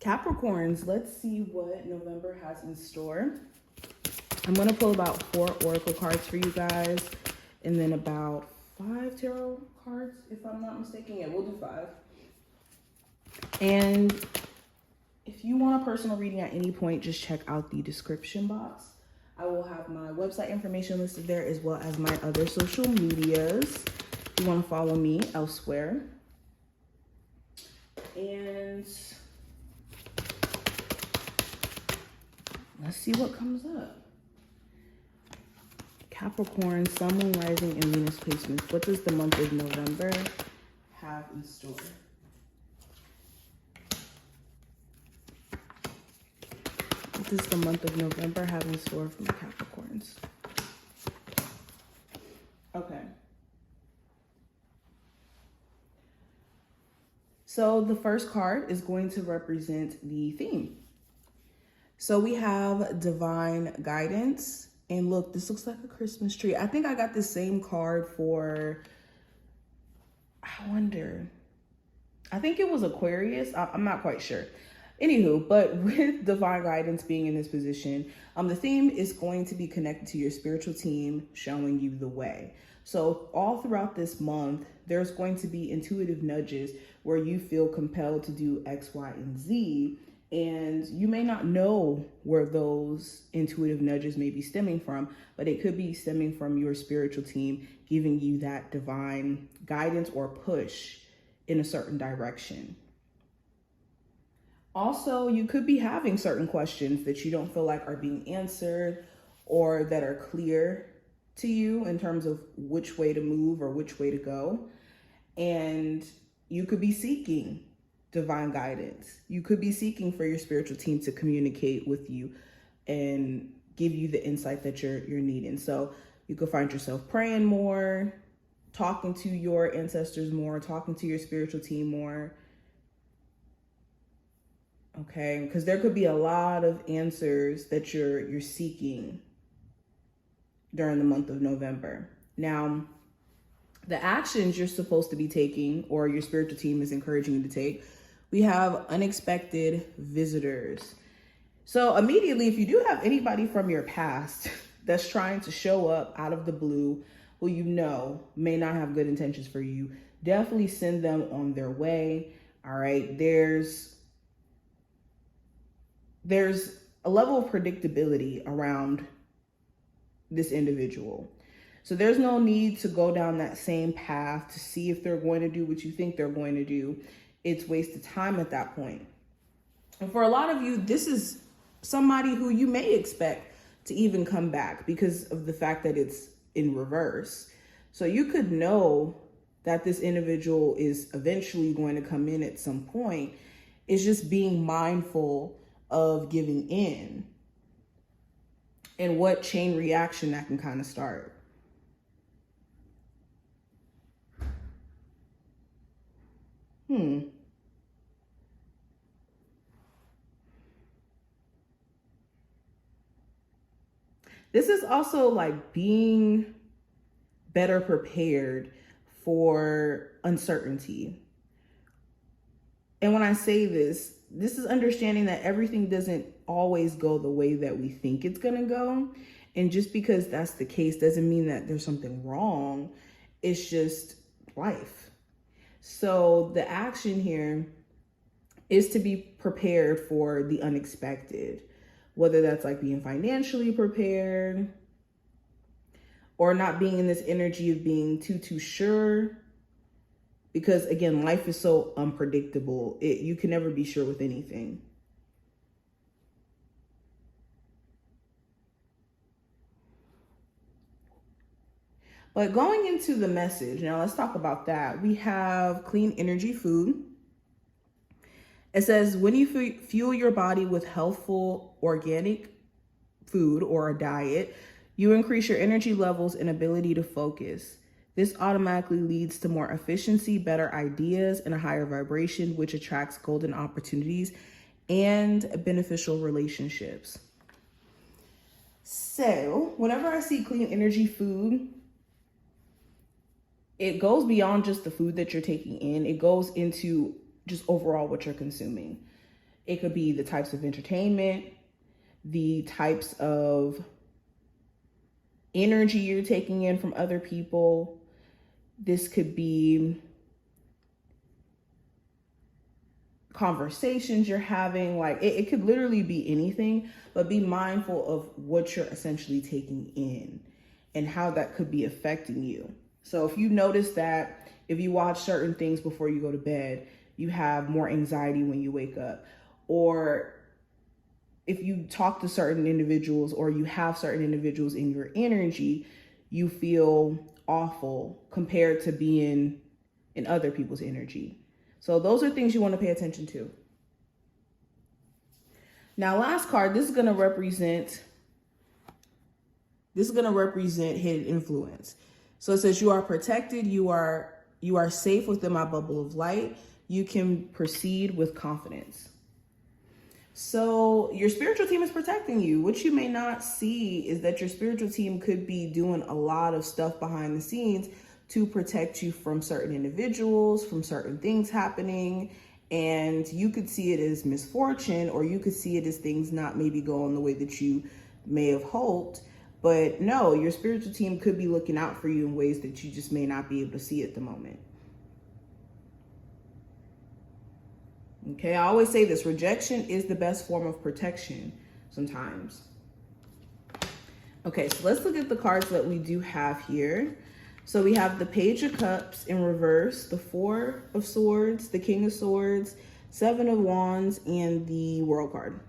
Capricorns, let's see what November has in store. I'm going to pull about 4 oracle cards for you guys, and then about 5 tarot cards, if I'm not mistaken. Yeah, we'll do 5. And if you want a personal reading at any point, just check out the description box. I will have my website information listed there, as well as my other social medias if you want to follow me elsewhere. And let's see what comes up. Capricorn, Sun, Moon, Rising, and Venus placements. What does the month of November have in store? What does the month of November have in store for the Capricorns? Okay. So the first card is going to represent the theme. So we have divine guidance. And look, this looks like a Christmas tree. I think I got the same card for, I wonder, I think it was Aquarius. I'm not quite sure. Anywho, but with divine guidance being in this position, the theme is going to be connected to your spiritual team, showing you the way. So all throughout this month, there's going to be intuitive nudges where you feel compelled to do X, Y, and Z. And you may not know where those intuitive nudges may be stemming from, but it could be stemming from your spiritual team giving you that divine guidance or push in a certain direction. Also, you could be having certain questions that you don't feel like are being answered or that are clear to you in terms of which way to move or which way to go. And you could be seeking divine guidance. You could be seeking for your spiritual team to communicate with you and give you the insight that you're needing. So you could find yourself praying more, talking to your ancestors more, talking to your spiritual team more. Okay, because there could be a lot of answers that you're seeking during the month of November. Now, the actions you're supposed to be taking, or your spiritual team is encouraging you to take, we have unexpected visitors. So immediately, if you do have anybody from your past that's trying to show up out of the blue, who you know may not have good intentions for you, definitely send them on their way. All right, there's a level of predictability around this individual. So there's no need to go down that same path to see if they're going to do what you think they're going to do. It's wasted time at that point. And for a lot of you, this is somebody who you may expect to even come back because of the fact that it's in reverse. So you could know that this individual is eventually going to come in at some point. It's just being mindful of giving in and what chain reaction that can kind of start. This is also like being better prepared for uncertainty. And when I say this is understanding that everything doesn't always go the way that we think it's going to go. And just because that's the case doesn't mean that there's something wrong. It's just life. So the action here is to be prepared for the unexpected, whether that's like being financially prepared or not being in this energy of being too sure. Because again, life is so unpredictable. You can never be sure with anything. But going into the message, now let's talk about that. We have clean energy food. It says, when you fuel your body with healthful organic food or a diet, you increase your energy levels and ability to focus. This automatically leads to more efficiency, better ideas, and a higher vibration, which attracts golden opportunities and beneficial relationships. So whenever I see clean energy food, it goes beyond just the food that you're taking in. It goes into just overall what you're consuming. It could be the types of entertainment, the types of energy you're taking in from other people. This could be conversations you're having. Like it could literally be anything, but be mindful of what you're essentially taking in and how that could be affecting you. So if you notice that if you watch certain things before you go to bed, you have more anxiety when you wake up, or if you talk to certain individuals or you have certain individuals in your energy, you feel awful compared to being in other people's energy. So those are things you want to pay attention to. Now, last card, this is going to represent hidden influence. So it says you are protected, you are safe within my bubble of light. You can proceed with confidence. So your spiritual team is protecting you. What you may not see is that your spiritual team could be doing a lot of stuff behind the scenes to protect you from certain individuals, from certain things happening. And you could see it as misfortune, or you could see it as things not maybe going the way that you may have hoped. But no, your spiritual team could be looking out for you in ways that you just may not be able to see at the moment. Okay, I always say this, rejection is the best form of protection sometimes. Okay, so let's look at the cards that we do have here. So we have the Page of Cups in reverse, the Four of Swords, the King of Swords, Seven of Wands, and the World card.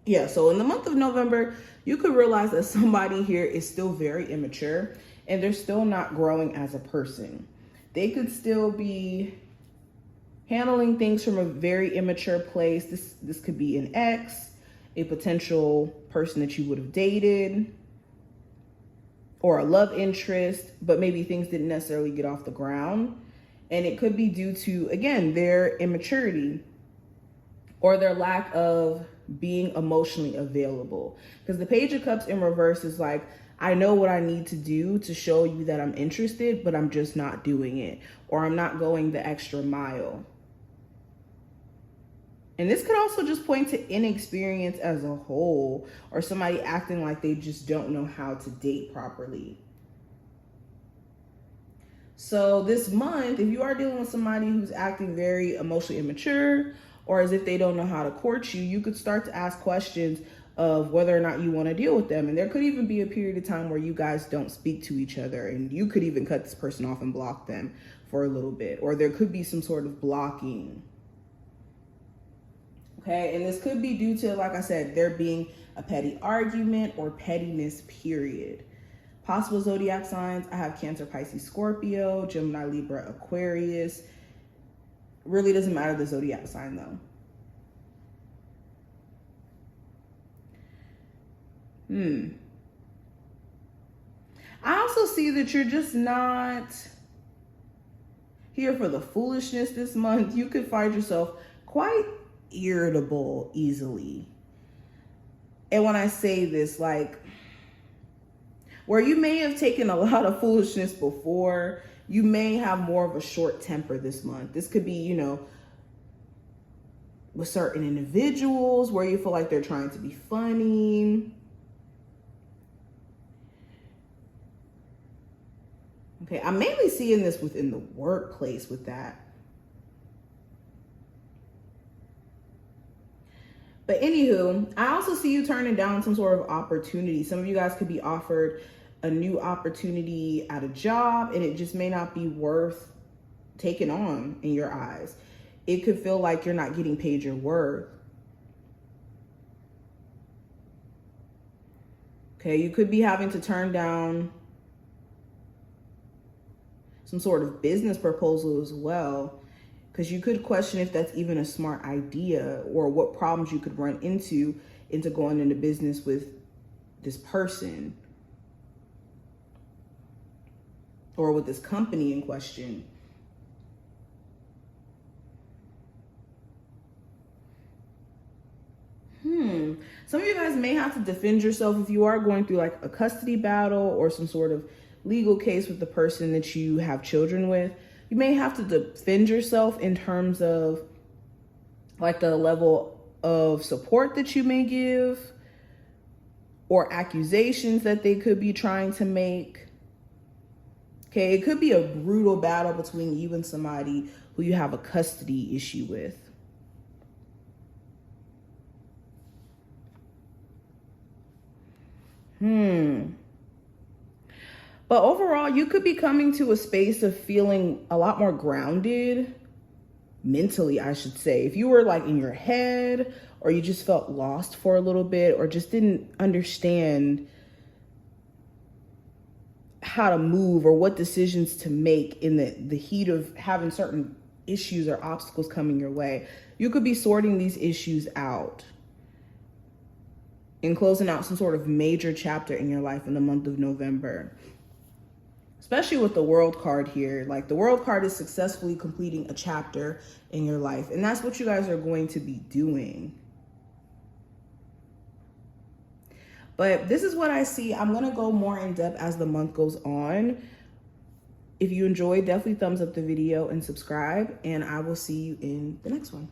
Yeah, so in the month of November, you could realize that somebody here is still very immature and they're still not growing as a person. They could still be handling things from a very immature place. This could be an ex, a potential person that you would have dated, or a love interest, but maybe things didn't necessarily get off the ground. And it could be due to, again, their immaturity or their lack of being emotionally available. Because the Page of Cups in reverse is like, I know what I need to do to show you that I'm interested, but I'm just not doing it, or I'm not going the extra mile. And this could also just point to inexperience as a whole, or somebody acting like they just don't know how to date properly. So this month, if you are dealing with somebody who's acting very emotionally immature, or as if they don't know how to court you, you could start to ask questions of whether or not you want to deal with them. And there could even be a period of time where you guys don't speak to each other, and you could even cut this person off and block them for a little bit, or there could be some sort of blocking. Okay, and this could be due to, like I said, there being a petty argument or pettiness, period. Possible zodiac signs, I have Cancer, Pisces, Scorpio, Gemini, Libra, Aquarius. Really doesn't matter the zodiac sign though. I also see that you're just not here for the foolishness this month. You could find yourself quite irritable easily. And when I say this, like, where you may have taken a lot of foolishness before, you may have more of a short temper this month. This could be, you know, with certain individuals where you feel like they're trying to be funny. Okay, I'm mainly seeing this within the workplace with that. But anywho, I also see you turning down some sort of opportunity. Some of you guys could be offered a new opportunity at a job, and it just may not be worth taking on in your eyes. It could feel like you're not getting paid your worth. Okay, you could be having to turn down some sort of business proposal as well, because you could question if that's even a smart idea, or what problems you could run into going into business with this person or with this company in question. Some of you guys may have to defend yourself if you are going through like a custody battle or some sort of legal case with the person that you have children with. You may have to defend yourself in terms of like the level of support that you may give or accusations that they could be trying to make. Okay, it could be a brutal battle between you and somebody who you have a custody issue with. But overall, you could be coming to a space of feeling a lot more grounded mentally, I should say. If you were like in your head, or you just felt lost for a little bit, or just didn't understand how to move or what decisions to make in the heat of having certain issues or obstacles coming your way, you could be sorting these issues out and closing out some sort of major chapter in your life in the month of November. Especially with the World card here. Like the World card is successfully completing a chapter in your life. And that's what you guys are going to be doing. But this is what I see. I'm going to go more in depth as the month goes on. If you enjoyed, definitely thumbs up the video and subscribe. And I will see you in the next one.